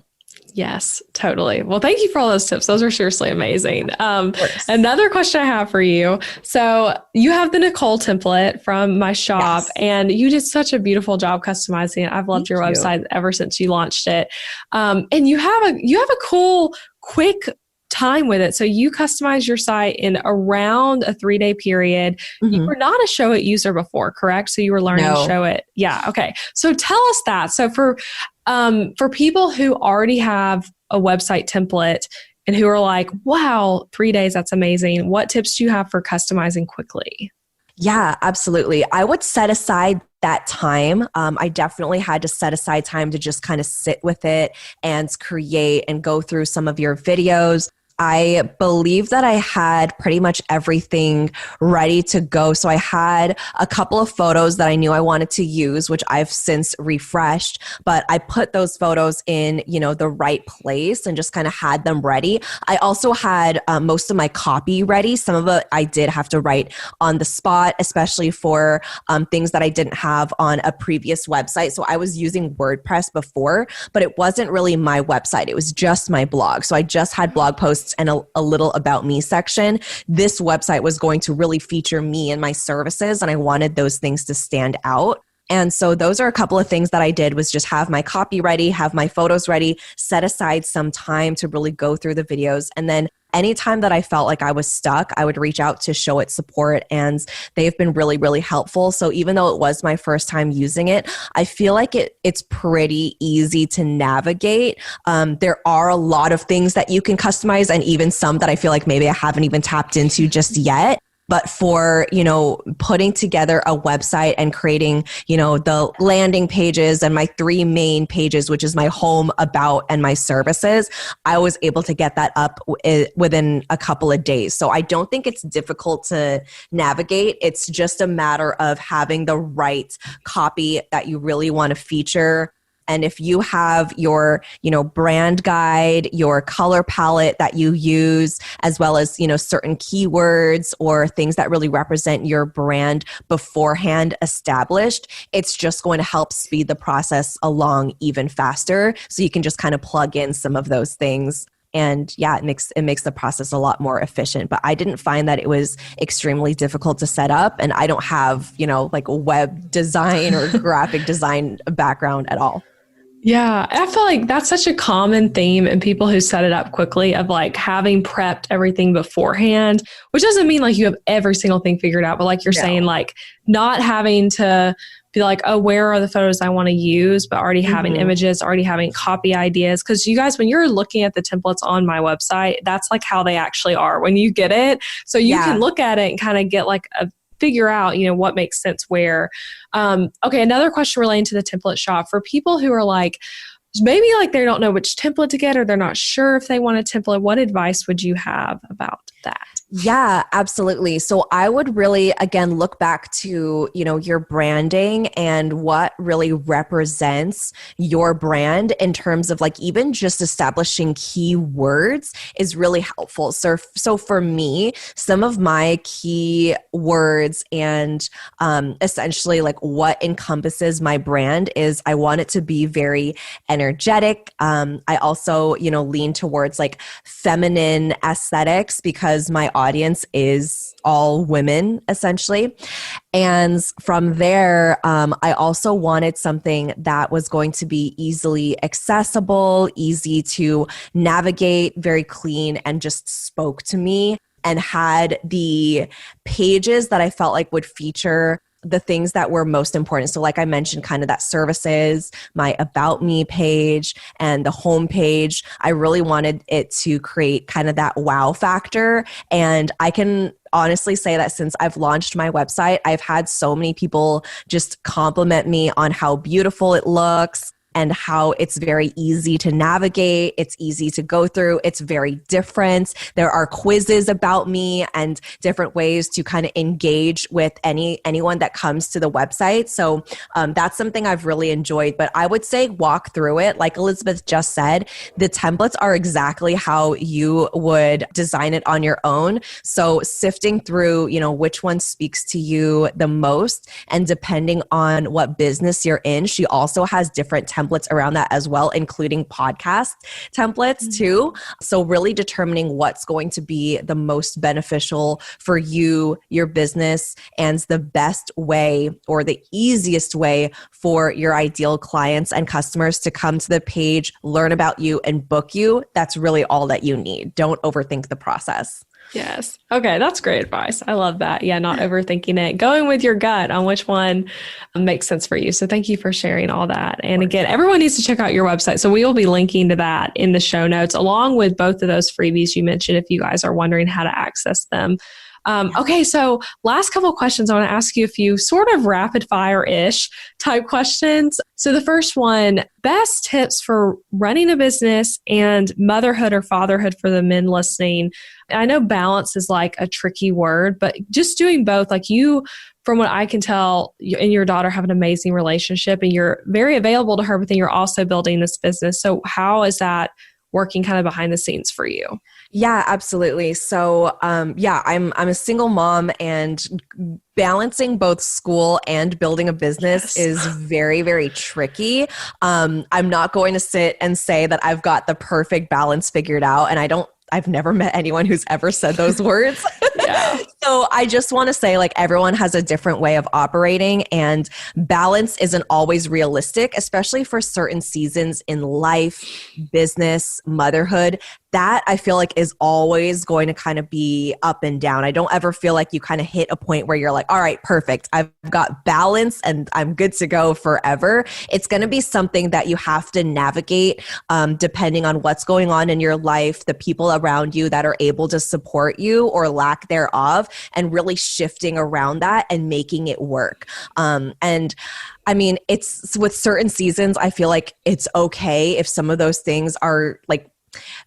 Yes, totally. Well, thank you for all those tips. Those are seriously amazing. Another question I have for you. So you have the Nicole template from my shop, and you did such a beautiful job customizing it. I've loved your website ever since you launched it. And you have a cool, quick time with it. So you customize your site in around a 3-day period. Mm-hmm. You were not a Show It user before, correct? So you were learning to Show It. Yeah. Okay. So tell us that. So for people who already have a website template and who are like, wow, 3 days, that's amazing. What tips do you have for customizing quickly? Yeah, absolutely. I would set aside that time. I definitely had to set aside time to just kind of sit with it and create and go through some of your videos. I believe that I had pretty much everything ready to go. So I had a couple of photos that I knew I wanted to use, which I've since refreshed, but I put those photos in, the right place and just kind of had them ready. I also had most of my copy ready. Some of it I did have to write on the spot, especially for things that I didn't have on a previous website. So I was using WordPress before, but it wasn't really my website. It was just my blog. So I just had blog posts and a little about me section. This website was going to really feature me and my services, and I wanted those things to stand out. And so those are a couple of things that I did, was just have my copy ready, have my photos ready, set aside some time to really go through the videos. And then anytime that I felt like I was stuck, I would reach out to Show It support, and they've been really, really helpful. So even though it was my first time using it, I feel like it's pretty easy to navigate. There are a lot of things that you can customize, and even some that I feel like maybe I haven't even tapped into just yet. But for, putting together a website and creating, the landing pages and my 3 main pages, which is my home, about, and my services, I was able to get that up within a couple of days. So I don't think it's difficult to navigate. It's just a matter of having the right copy that you really want to feature. And if you have your, brand guide, your color palette that you use, as well as, certain keywords or things that really represent your brand beforehand established, it's just going to help speed the process along even faster. So you can just kind of plug in some of those things. And yeah, it makes the process a lot more efficient. But I didn't find that it was extremely difficult to set up. And I don't have, like a web design or graphic design background at all. Yeah, I feel like that's such a common theme in people who set it up quickly, of like having prepped everything beforehand, which doesn't mean like you have every single thing figured out, but like you're saying, like not having to be like, oh, where are the photos I want to use, but already having images, already having copy ideas. Because you guys, when you're looking at the templates on my website, that's like how they actually are when you get it. So you can look at it and kind of get like figure out, what makes sense where. Okay, another question relating to the template shop for people who are like, maybe like they don't know which template to get, or they're not sure if they want a template. What advice would you have about that? Yeah, absolutely. So I would really, again, look back to, your branding and what really represents your brand in terms of like even just establishing keywords is really helpful. So for me, some of my key words and essentially like what encompasses my brand is I want it to be very energetic. I also, lean towards like feminine aesthetics because my audience is all women essentially. And from there, I also wanted something that was going to be easily accessible, easy to navigate, very clean, and just spoke to me, and had the pages that I felt like would feature the things that were most important. So like I mentioned, kind of that services, my about me page, and the home page. I really wanted it to create kind of that wow factor. And I can honestly say that since I've launched my website, I've had so many people just compliment me on how beautiful it looks and how it's very easy to navigate. It's easy to go through. It's very different. There are quizzes about me and different ways to kind of engage with anyone that comes to the website. So that's something I've really enjoyed. But I would say walk through it. Like Elizabeth just said, the templates are exactly how you would design it on your own. So sifting through, which one speaks to you the most, and depending on what business you're in, she also has different templates around that as well, including podcast templates too. So really determining what's going to be the most beneficial for you, your business, and the best way or the easiest way for your ideal clients and customers to come to the page, learn about you, and book you. That's really all that you need. Don't overthink the process. Yes. Okay. That's great advice. I love that. Yeah. Not overthinking it, going with your gut on which one makes sense for you. So thank you for sharing all that. And again, everyone needs to check out your website. So we will be linking to that in the show notes, along with both of those freebies you mentioned, if you guys are wondering how to access them. Okay, so last couple of questions. I want to ask you a few sort of rapid fire-ish type questions. So the first one, best tips for running a business and motherhood or fatherhood for the men listening. And I know balance is like a tricky word, but just doing both, like you, from what I can tell, you and your daughter have an amazing relationship and you're very available to her, but then you're also building this business. So how is that working kind of behind the scenes for you? Yeah, absolutely. So, I'm a single mom, and balancing both school and building a business is very, very tricky. I'm not going to sit and say that I've got the perfect balance figured out, and I've never met anyone who's ever said those words. Yeah. So I just want to say, like, everyone has a different way of operating, and balance isn't always realistic, especially for certain seasons in life, business, motherhood. That I feel like is always going to kind of be up and down. I don't ever feel like you kind of hit a point where you're like, all right, perfect. I've got balance and I'm good to go forever. It's going to be something that you have to navigate depending on what's going on in your life, the people around you that are able to support you or lack thereof, and really shifting around that and making it work. And I mean, it's with certain seasons, I feel like it's okay if some of those things are like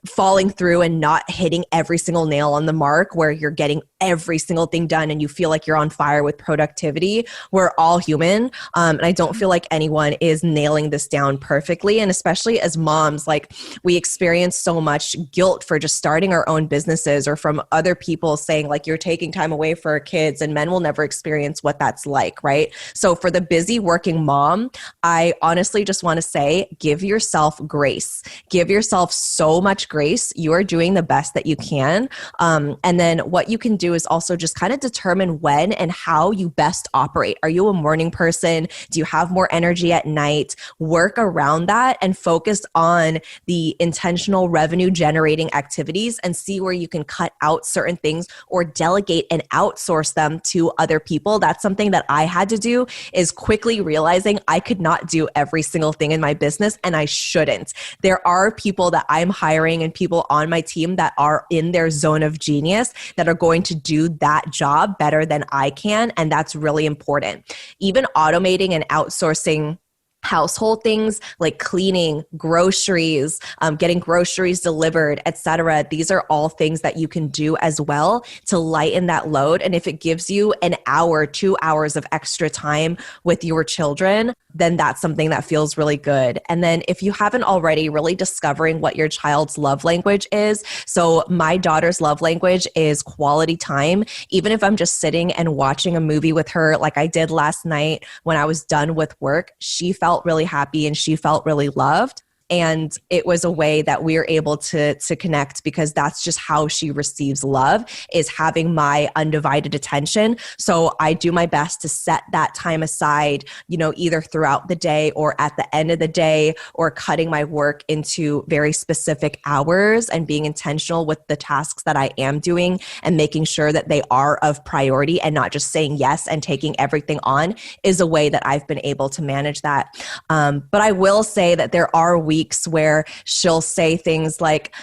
falling through and not hitting every single nail on the mark, where you're getting every single thing done and you feel like you're on fire with productivity. We're all human. And I don't feel like anyone is nailing this down perfectly. And especially as moms, like, we experience so much guilt for just starting our own businesses, or from other people saying like, you're taking time away for our kids, and men will never experience what that's like, right? So for the busy working mom, I honestly just want to say, give yourself grace. Give yourself so much grace. You are doing the best that you can. And then what you can do is also just kind of determine when and how you best operate. Are you a morning person? Do you have more energy at night? Work around that and focus on the intentional revenue generating activities, and see where you can cut out certain things or delegate and outsource them to other people. That's something that I had to do, is quickly realizing I could not do every single thing in my business, and I shouldn't. There are people that I'm hiring and people on my team that are in their zone of genius that are going to do that job better than I can. And that's really important. Even automating and outsourcing household things like cleaning, groceries, getting groceries delivered, etc. These are all things that you can do as well to lighten that load. And if it gives you an hour, 2 hours of extra time with your children, then that's something that feels really good. And then if you haven't already, really discovering what your child's love language is. So my daughter's love language is quality time. Even if I'm just sitting and watching a movie with her, like I did last night when I was done with work, she felt really happy and she felt really loved. And it was a way that we were able to connect, because that's just how she receives love, is having my undivided attention. So I do my best to set that time aside, either throughout the day or at the end of the day, or cutting my work into very specific hours and being intentional with the tasks that I am doing and making sure that they are of priority and not just saying yes and taking everything on, is a way that I've been able to manage that. But I will say that there are weeks where she'll say things like,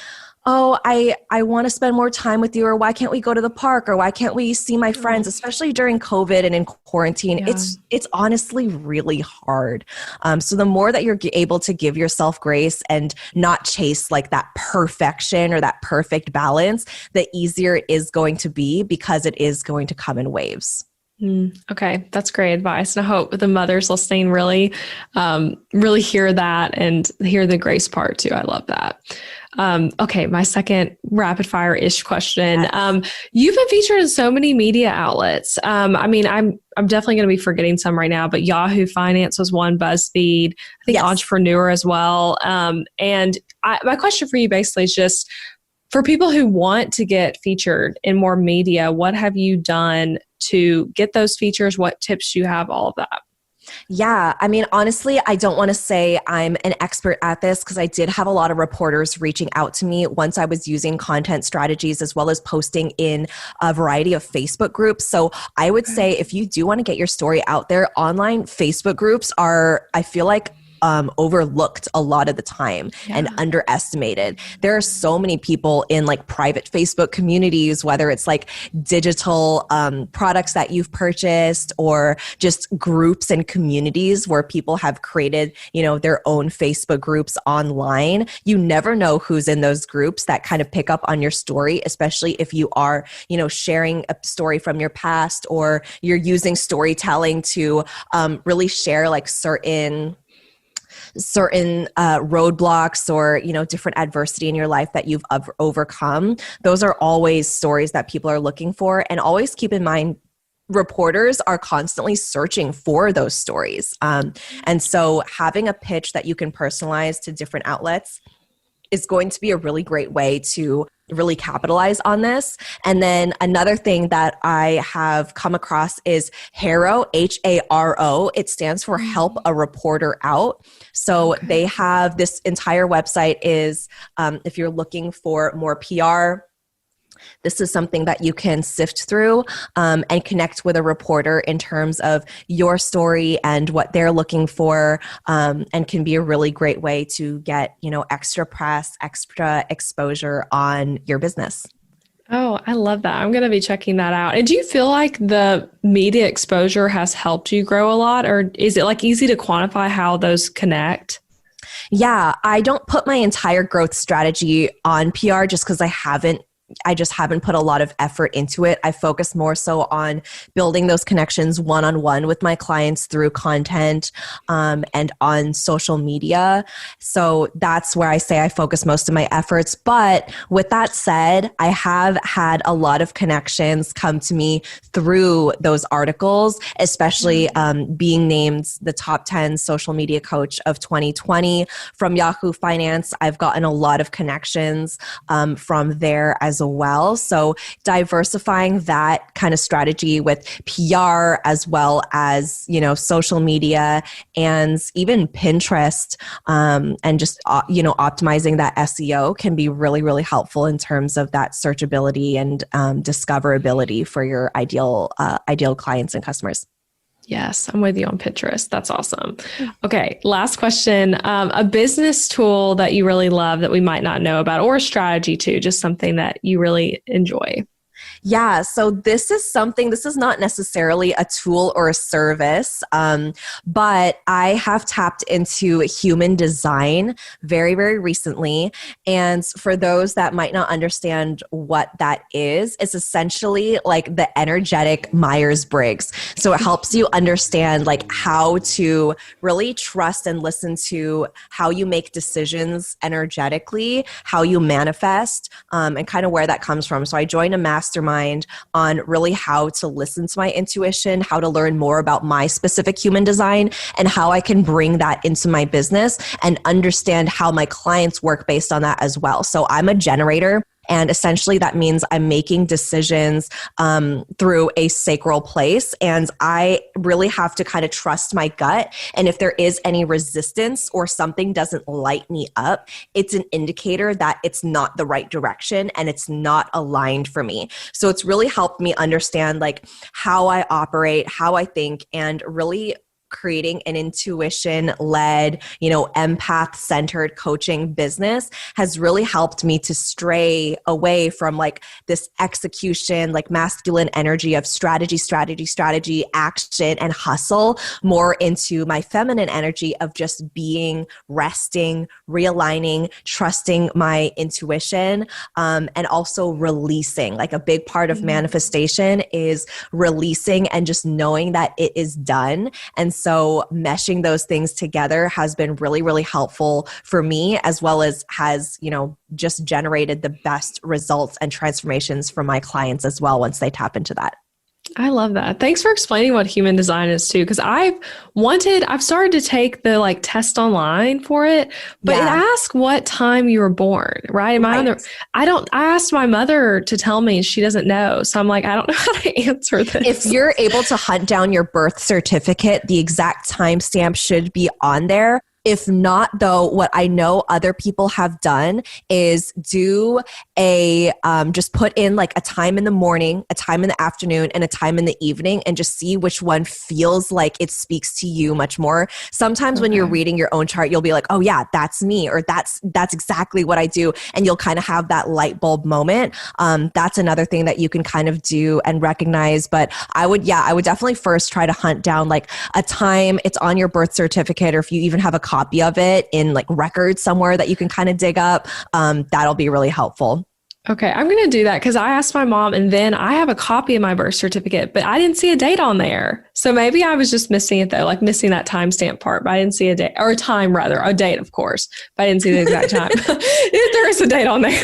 oh, I want to spend more time with you, or why can't we go to the park, or why can't we see my friends, especially during COVID and in quarantine. Yeah. It's honestly really hard. So the more that you're able to give yourself grace and not chase like that perfection or that perfect balance, the easier it is going to be, because it is going to come in waves. Okay, that's great advice. And I hope the mothers listening really hear that and hear the grace part too. I love that. Okay, my second rapid fire-ish question. You've been featured in so many media outlets. I mean, I'm definitely going to be forgetting some right now, but Yahoo Finance was one, BuzzFeed, I think Yes. Entrepreneur as well. My question for you basically is just, for people who want to get featured in more media, what have you done to get those features? What tips you have? All of that. Yeah, I mean, honestly, I don't want to say I'm an expert at this, because I did have a lot of reporters reaching out to me once I was using content strategies as well as posting in a variety of Facebook groups. So I would say, if you do want to get your story out there, online Facebook groups are, I feel like, overlooked a lot of the time and underestimated. There are so many people in like private Facebook communities, whether it's like digital products that you've purchased, or just groups and communities where people have created, their own Facebook groups online. You never know who's in those groups that kind of pick up on your story, especially if you are, sharing a story from your past, or you're using storytelling to really share like certain roadblocks, or different adversity in your life that you've overcome. Those are always stories that people are looking for. And always keep in mind, reporters are constantly searching for those stories. And so having a pitch that you can personalize to different outlets is going to be a really great way to really capitalize on this. And then another thing that I have come across is HARO, HARO. It stands for Help a Reporter Out. So they have this entire website is, if you're looking for more PR, this is something that you can sift through and connect with a reporter in terms of your story and what they're looking for, and can be a really great way to get, extra press, extra exposure on your business. Oh, I love that. I'm going to be checking that out. And do you feel like the media exposure has helped you grow a lot, or is it like easy to quantify how those connect? Yeah, I don't put my entire growth strategy on PR just because I just haven't put a lot of effort into it. I focus more so on building those connections one-on-one with my clients through content and on social media. So that's where I say I focus most of my efforts. But with that said, I have had a lot of connections come to me through those articles, especially being named the top 10 social media coach of 2020 from Yahoo Finance. I've gotten a lot of connections from there as well. So diversifying that kind of strategy with PR as well as, social media and even Pinterest, and just, optimizing that SEO can be really, really helpful in terms of that searchability and discoverability for your ideal clients and customers. Yes, I'm with you on Pinterest. That's awesome. Okay, last question. A business tool that you really love that we might not know about, or a strategy too, just something that you really enjoy. Yeah, so this is not necessarily a tool or a service, but I have tapped into human design very, very recently. And for those that might not understand what that is, it's essentially like the energetic Myers-Briggs. So it helps you understand like how to really trust and listen to how you make decisions energetically, how you manifest, and kind of where that comes from. So I joined a mastermind on really how to listen to my intuition, how to learn more about my specific human design, and how I can bring that into my business and understand how my clients work based on that as well. So I'm a generator. And essentially that means I'm making decisions through a sacral place. And I really have to kind of trust my gut. And if there is any resistance or something doesn't light me up, it's an indicator that it's not the right direction and it's not aligned for me. So it's really helped me understand like how I operate, how I think, and really creating an intuition-led, empath-centered coaching business has really helped me to stray away from like this execution, like masculine energy of strategy, action, and hustle, more into my feminine energy of just being, resting, realigning, trusting my intuition, and also releasing. Like a big part of manifestation is releasing and just knowing that it is done. And so meshing those things together has been really, really helpful for me, as well as has, just generated the best results and transformations for my clients as well once they tap into that. I love that. Thanks for explaining what human design is too. Cause I've started to take the test online for it, but it asks what time you were born, right? I asked my mother to tell me, she doesn't know. So I'm like, I don't know how to answer this. If you're able to hunt down your birth certificate, the exact timestamp should be on there. If not, though, what I know other people have done is do just put in like a time in the morning, a time in the afternoon, and a time in the evening, and just see which one feels like it speaks to you much more. Sometimes when you're reading your own chart, you'll be like, oh yeah, that's me, or that's exactly what I do. And you'll kind of have that light bulb moment. That's another thing that you can kind of do and recognize. But I would definitely first try to hunt down like a time it's on your birth certificate, or if you even have a copy of it in like records somewhere that you can kind of dig up, that'll be really helpful. Okay, I'm going to do that because I asked my mom, and then I have a copy of my birth certificate, but I didn't see a date on there. So maybe I was just missing it though, like missing that timestamp part, but I didn't see a date, or a time rather, a date, of course, but I didn't see the exact time. There is a date on there.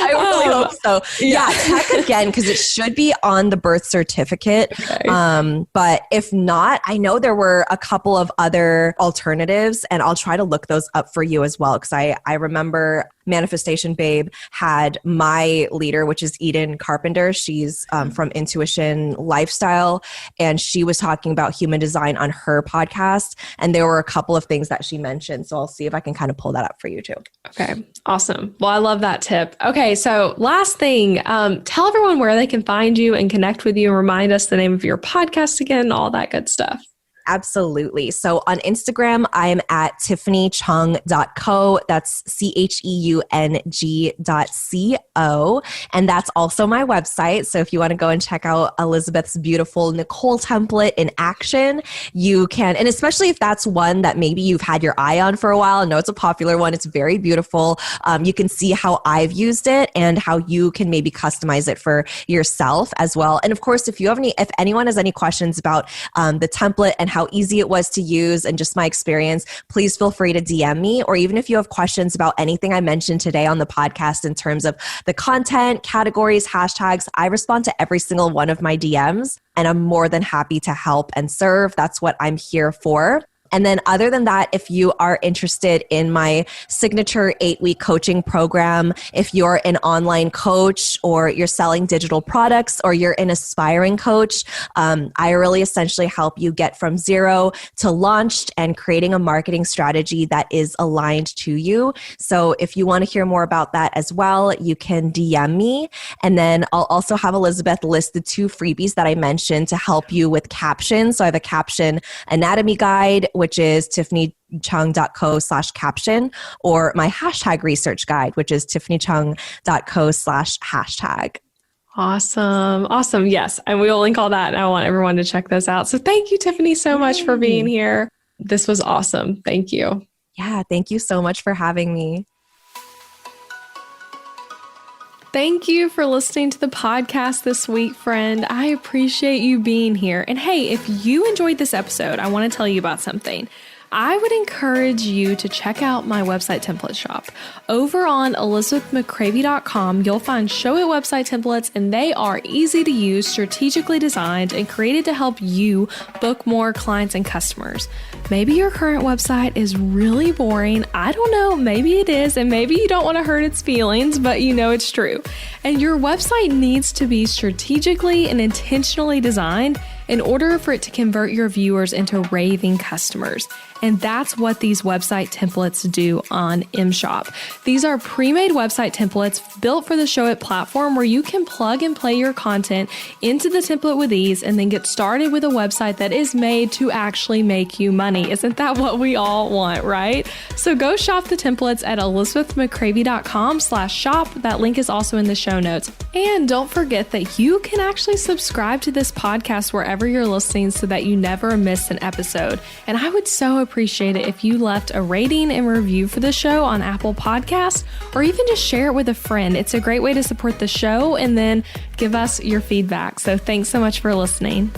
I really hope so. Yeah, check again because it should be on the birth certificate. Okay. But if not, I know there were a couple of other alternatives, and I'll try to look those up for you as well, because I remember Manifestation Babe had my leader, which is Eden Carpenter. She's from Intuition Lifestyle, and she was talking about human design on her podcast. And there were a couple of things that she mentioned. So I'll see if I can kind of pull that up for you too. Okay, awesome. Well, I love that tip. Okay, so last thing, tell everyone where they can find you and connect with you, and remind us the name of your podcast again, all that good stuff. Absolutely. So on Instagram, I'm at tiffanycheung.co. That's CHEUNG.co. And that's also my website. So if you want to go and check out Elizabeth's beautiful Nicole template in action, you can. And especially if that's one that maybe you've had your eye on for a while. I know it's a popular one. It's very beautiful. You can see how I've used it and how you can maybe customize it for yourself as well. And of course, if anyone has any questions about the template and how easy it was to use and just my experience, please feel free to DM me. Or even if you have questions about anything I mentioned today on the podcast in terms of the content, categories, hashtags, I respond to every single one of my DMs, and I'm more than happy to help and serve. That's what I'm here for. And then other than that, if you are interested in my signature 8-week coaching program, if you're an online coach or you're selling digital products or you're an aspiring coach, I really essentially help you get from zero to launched and creating a marketing strategy that is aligned to you. So if you want to hear more about that as well, you can DM me. And then I'll also have Elizabeth list the 2 freebies that I mentioned to help you with captions. So I have a caption anatomy guide, which is tiffanycheung.co/caption, or my hashtag research guide, which is tiffanycheung.co/hashtag. Awesome. Yes. And we will link all that. And I want everyone to check those out. So thank you, Tiffany, so much for being here. This was awesome. Thank you. Yeah. Thank you so much for having me. Thank you for listening to the podcast this week, friend. I appreciate you being here. And hey, if you enjoyed this episode, I want to tell you about something. I would encourage you to check out my website template shop. Over on elizabethmccravey.com, you'll find Show It website templates, and they are easy to use, strategically designed, and created to help you book more clients and customers. Maybe your current website is really boring. I don't know. Maybe it is, and maybe you don't want to hurt its feelings, but you know it's true. And your website needs to be strategically and intentionally designed in order for it to convert your viewers into raving customers. And that's what these website templates do on MShop. These are pre-made website templates built for the Showit platform where you can plug and play your content into the template with ease and then get started with a website that is made to actually make you money. Isn't that what we all want, right? So go shop the templates at elizabethmccravey.com/shop. That link is also in the show notes. And don't forget that you can actually subscribe to this podcast wherever you're listening so that you never miss an episode. And I would so appreciate it if you left a rating and review for the show on Apple Podcasts, or even just share it with a friend. It's a great way to support the show and then give us your feedback. So thanks so much for listening.